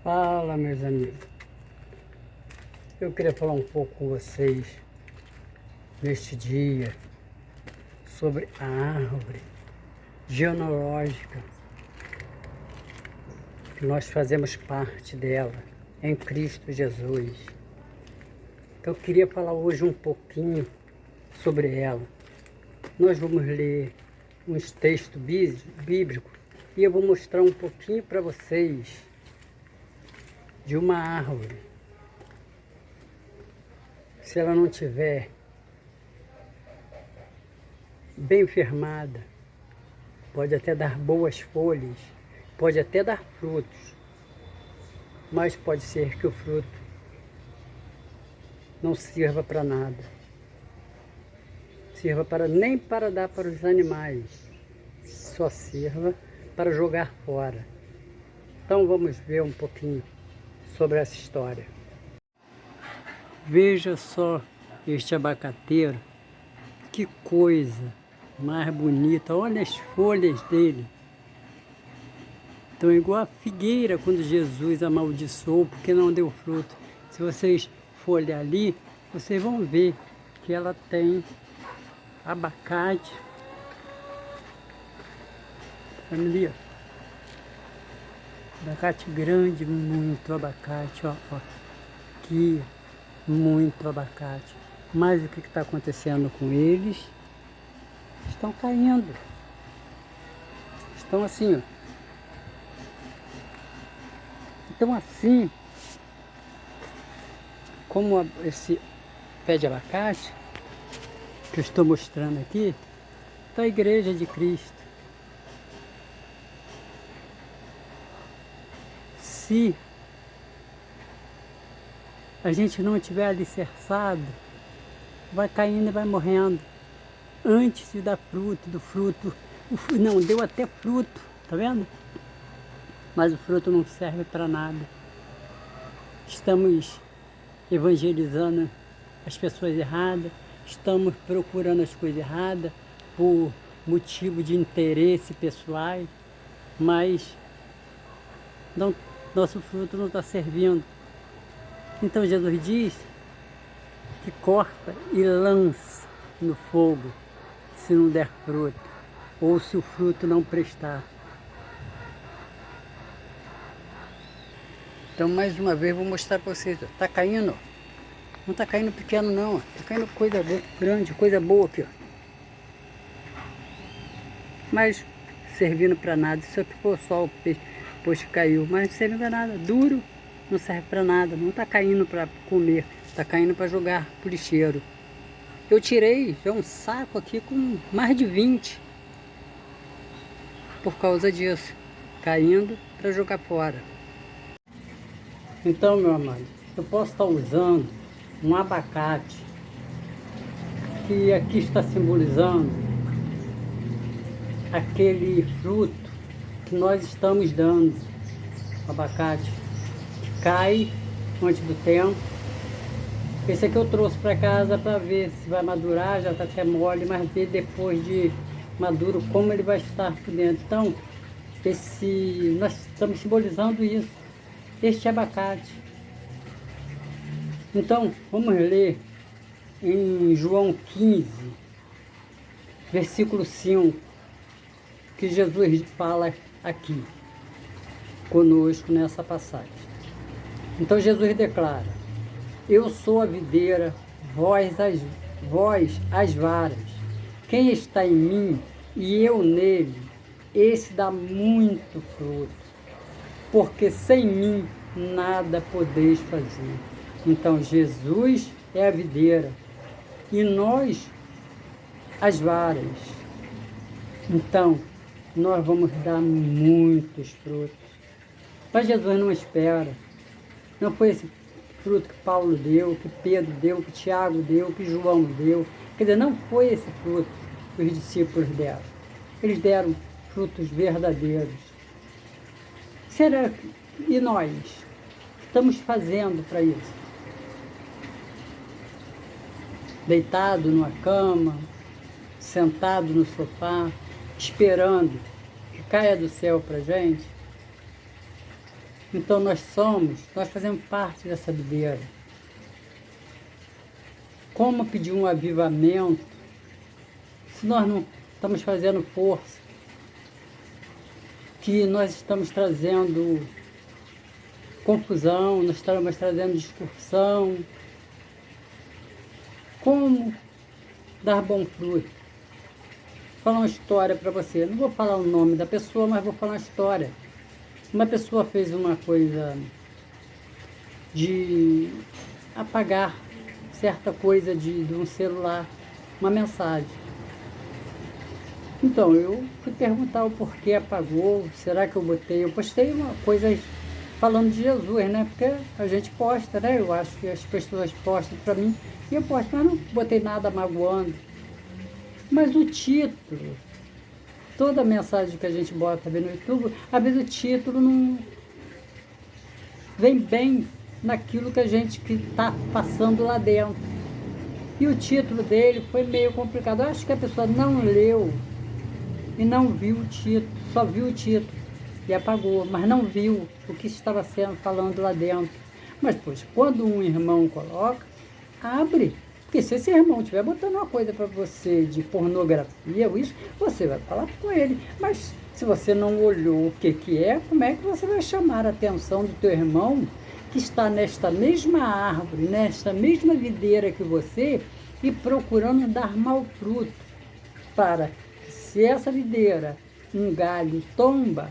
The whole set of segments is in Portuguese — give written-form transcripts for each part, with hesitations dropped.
Fala, meus amigos. Eu queria falar um pouco com vocês neste dia sobre a árvore genealógica, que nós fazemos parte dela em Cristo Jesus. Então, eu queria falar hoje um pouquinho sobre ela. Nós vamos ler uns textos bíblicos e eu vou mostrar um pouquinho para vocês de uma árvore. Se ela não tiver bem firmada, pode até dar boas folhas, pode até dar frutos, mas pode ser que o fruto não sirva para nada, sirva nem para dar para os animais, só sirva para jogar fora. Então vamos ver um pouquinho sobre essa história. Veja só este abacateiro, que coisa mais bonita, olha as folhas dele. Então é igual a figueira quando Jesus amaldiçoou porque não deu fruto. Se vocês forem ali, vocês vão ver que ela tem abacate. Ali, ó. Abacate grande, muito abacate, ó. Aqui, muito abacate. Mas o que está acontecendo com eles? Estão caindo. Estão assim, ó. Então assim, como esse pé de abacate, que eu estou mostrando aqui, está a Igreja de Cristo. Se a gente não tiver alicerçado, vai caindo e vai morrendo. Antes de dar fruto, não, deu até fruto, tá vendo? Mas o fruto não serve para nada. Estamos evangelizando as pessoas erradas, estamos procurando as coisas erradas por motivo de interesse pessoal, mas não, nosso fruto não está servindo. Então Jesus diz que corta e lança no fogo se não der fruto, ou se o fruto não prestar. Então mais uma vez vou mostrar para vocês, está caindo, não está caindo pequeno não, está caindo coisa grande, coisa boa aqui, ó. Mas servindo para nada, isso aqui foi só o peixe, depois que caiu, mas não serve para nada, duro, não serve para nada, não está caindo para comer, está caindo para jogar pro lixeiro. Eu tirei já um saco aqui com mais de 20 por causa disso, caindo para jogar fora. Então, meu amado, eu posso estar usando um abacate, que aqui está simbolizando aquele fruto que nós estamos dando, abacate, que cai antes do tempo. Esse aqui eu trouxe para casa para ver se vai madurar, já está até mole, mas ver depois de maduro como ele vai estar por dentro. Então, nós estamos simbolizando isso, este abacate. Então, vamos ler em João 15, versículo 5, que Jesus fala aqui conosco nessa passagem. Então Jesus declara: eu sou a videira, vós as varas. Quem está em mim e eu nele, esse dá muito fruto, porque sem mim nada podeis fazer. Então Jesus é a videira e nós as varas. Então nós vamos dar muitos frutos. Mas Jesus não espera. Não foi esse fruto que Paulo deu, que Pedro deu, que Tiago deu, que João deu. Quer dizer, não foi esse fruto que os discípulos deram. Eles deram frutos verdadeiros. Será que, e nós? O que estamos fazendo para isso? Deitado numa cama, sentado no sofá, esperando que caia do céu para a gente? Então nós fazemos parte dessa videira. Como pedir um avivamento se nós não estamos fazendo força? Que nós estamos trazendo confusão, nós estamos trazendo discussão. Como dar bom fruto? Vou falar uma história para você. Não vou falar o nome da pessoa, mas vou falar uma história. Uma pessoa fez uma coisa de apagar certa coisa de um celular, uma mensagem. Então, eu fui perguntar o porquê apagou, será que eu postei uma coisa falando de Jesus, né? Porque a gente posta, né? Eu acho que as pessoas postam para mim, e eu posto, mas não botei nada magoando. Mas o título, toda mensagem que a gente bota no YouTube, às vezes o título não vem bem naquilo que a gente está passando lá dentro. E o título dele foi meio complicado. Eu acho que a pessoa não leu e não viu o título, só viu o título e apagou, mas não viu o que estava sendo falando lá dentro. Mas, pois, quando um irmão coloca, abre. Porque se esse irmão estiver botando uma coisa para você de pornografia ou isso, você vai falar com ele. Mas se você não olhou o que é, como é que você vai chamar a atenção do teu irmão que está nesta mesma árvore, nesta mesma videira que você e procurando dar mau fruto para que, se essa videira, um galho tomba,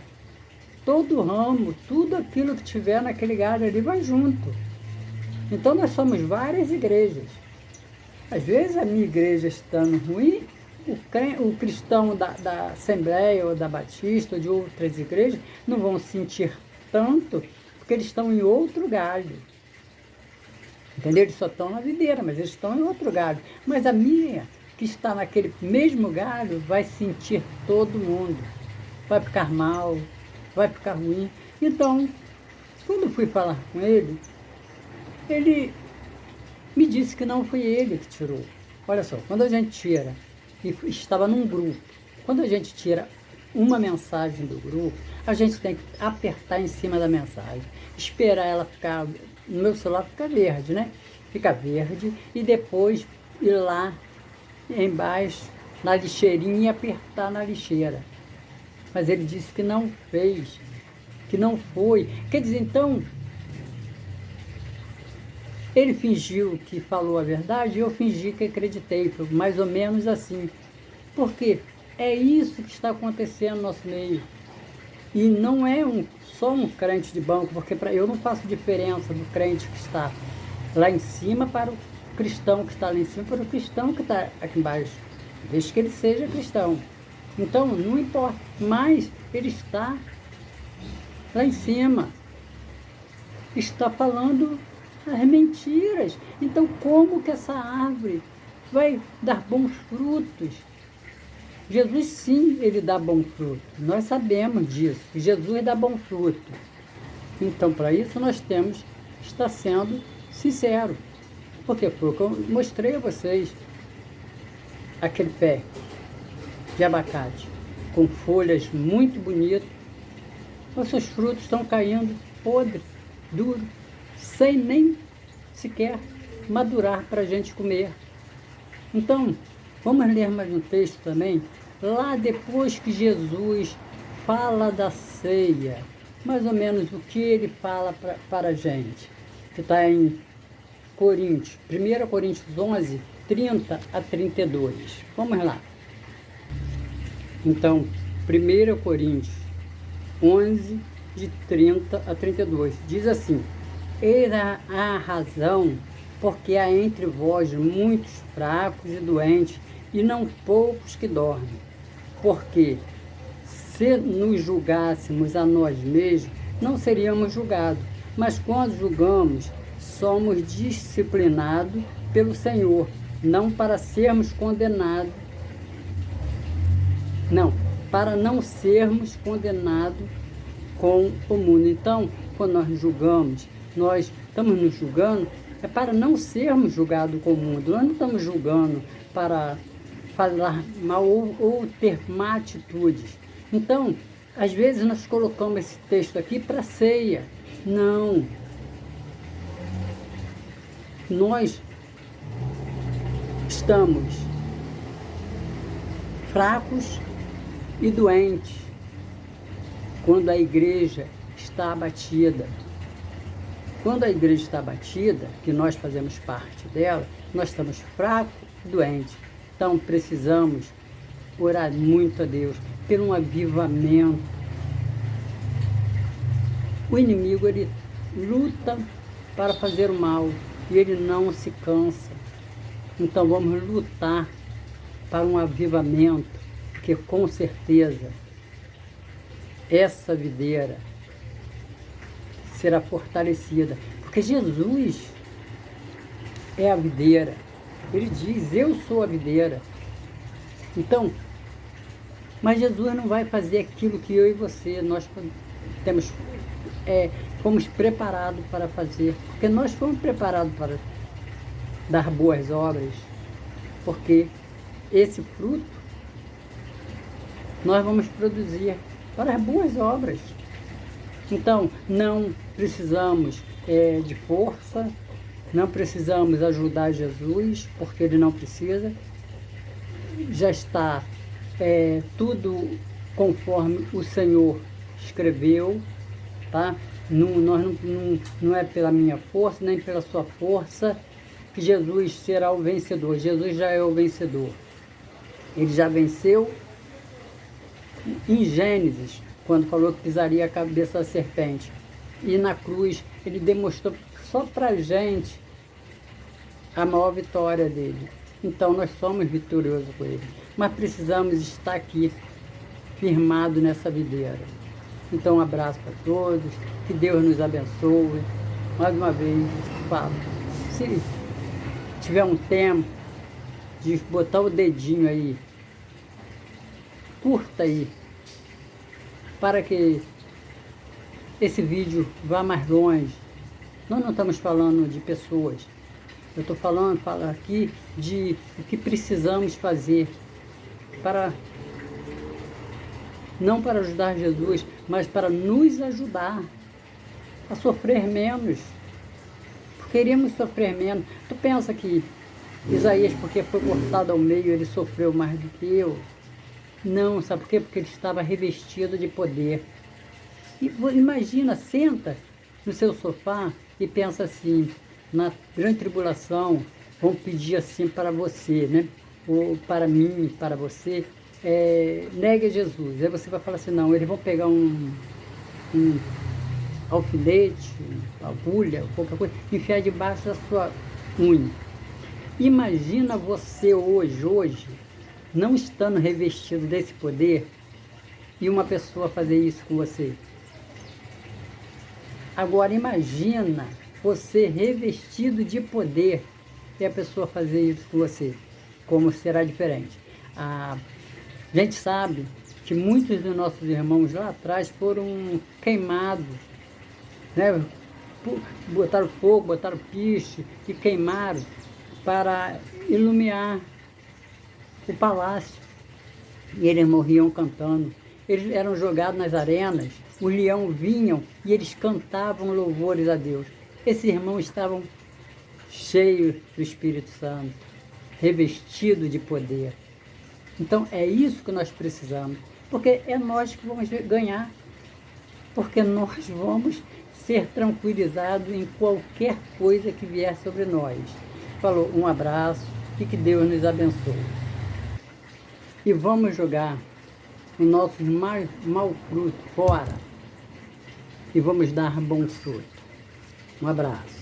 todo o ramo, tudo aquilo que tiver naquele galho ali vai junto. Então nós somos várias igrejas. Às vezes a minha igreja estando ruim, o cristão da Assembleia ou da Batista ou de outras igrejas não vão sentir tanto, porque eles estão em outro galho. Entendeu? Eles só estão na videira, mas eles estão em outro galho. Mas a minha, que está naquele mesmo galho, vai sentir todo mundo. Vai ficar mal, vai ficar ruim. Então, quando fui falar com ele me disse que não foi ele que tirou. Olha só, quando a gente tira, e estava num grupo, quando a gente tira uma mensagem do grupo, a gente tem que apertar em cima da mensagem, esperar ela ficar, no meu celular fica verde, né? Fica verde e depois ir lá embaixo, na lixeirinha e apertar na lixeira. Mas ele disse que não fez, que não foi. Quer dizer, então, ele fingiu que falou a verdade e eu fingi que acreditei, foi mais ou menos assim. Porque é isso que está acontecendo no nosso meio. E não é só um crente de banco, porque eu não faço diferença do crente que está lá em cima para o cristão que está lá em cima, para o cristão que está aqui embaixo, desde que ele seja cristão. Então, não importa, mas ele está lá em cima, está falando as mentiras. Então, como que essa árvore vai dar bons frutos? Jesus, sim, ele dá bom fruto. Nós sabemos disso, que Jesus dá bom fruto. Então, para isso, nós temos que estar sendo sinceros. Porque foi o que eu mostrei a vocês. Aquele pé de abacate, com folhas muito bonitas, os seus frutos estão caindo podre, duro, sem nem sequer madurar para a gente comer. Então, vamos ler mais um texto também, lá depois que Jesus fala da ceia, mais ou menos o que ele fala para a gente, que está em Coríntios, 1 Coríntios 11, 30 a 32. Vamos lá. Então, 1 Coríntios 11, de 30 a 32, diz assim: eis a razão, porque há entre vós muitos fracos e doentes, e não poucos que dormem. Porque se nos julgássemos a nós mesmos, não seríamos julgados. Mas quando julgamos, somos disciplinados pelo Senhor, não para sermos condenados, não, para não sermos condenados com o mundo. Então, quando nós julgamos, nós estamos nos julgando, é para não sermos julgados com o mundo. Nós não estamos julgando para falar mal ou ter má atitudes. Então, às vezes nós colocamos esse texto aqui para ceia. Não. Nós estamos fracos e doentes quando a igreja está abatida. Quando a igreja está abatida, que nós fazemos parte dela, nós estamos fracos e doentes. Então precisamos orar muito a Deus por um avivamento. O inimigo, ele luta para fazer o mal e ele não se cansa. Então vamos lutar para um avivamento, que com certeza essa videira será fortalecida, porque Jesus é a videira. Ele diz: eu sou a videira. Então, mas Jesus não vai fazer aquilo que eu e você, nós temos, fomos preparados para fazer, porque nós fomos preparados para dar boas obras, porque esse fruto nós vamos produzir para as boas obras. Então, não precisamos de força, não precisamos ajudar Jesus, porque ele não precisa. Já está tudo conforme o Senhor escreveu, tá? Não é pela minha força, nem pela sua força, que Jesus será o vencedor. Jesus já é o vencedor. Ele já venceu em Gênesis, quando falou que pisaria a cabeça da serpente. E na cruz, ele demonstrou só para a gente a maior vitória dele. Então, nós somos vitoriosos com ele. Mas precisamos estar aqui, firmados nessa videira. Então, um abraço para todos. Que Deus nos abençoe. Mais uma vez, falo. Se tiver um tempo de botar o dedinho aí, curta aí, para que esse vídeo vá mais longe. Nós não estamos falando de pessoas. Eu estou falando aqui de o que precisamos fazer para, não para ajudar Jesus, mas para nos ajudar a sofrer menos. Porque iríamos sofrer menos. Tu pensa que Isaías, porque foi cortado ao meio, ele sofreu mais do que eu? Não, sabe por quê? Porque ele estava revestido de poder. E imagina, senta no seu sofá e pensa assim: na grande tribulação, vão pedir assim para você, né? Ou para mim, para você, negue a Jesus. Aí você vai falar assim: não, eles vão pegar um alfinete, uma agulha, qualquer coisa, enfiar debaixo da sua unha. Imagina você hoje, não estando revestido desse poder, e uma pessoa fazer isso com você. Agora imagina você revestido de poder e a pessoa fazer isso com você. Como será diferente? A gente sabe que muitos dos nossos irmãos lá atrás foram queimados, né? Botaram fogo, botaram piche e queimaram para iluminar o palácio. E eles morriam cantando. Eles eram jogados nas arenas, os leões vinham e eles cantavam louvores a Deus. Esses irmãos estavam cheios do Espírito Santo, revestidos de poder. Então é isso que nós precisamos, porque é nós que vamos ganhar, porque nós vamos ser tranquilizados em qualquer coisa que vier sobre nós. Falou, um abraço e que Deus nos abençoe. E vamos jogar os nossos mau fruto fora e vamos dar bom fruto. Um abraço.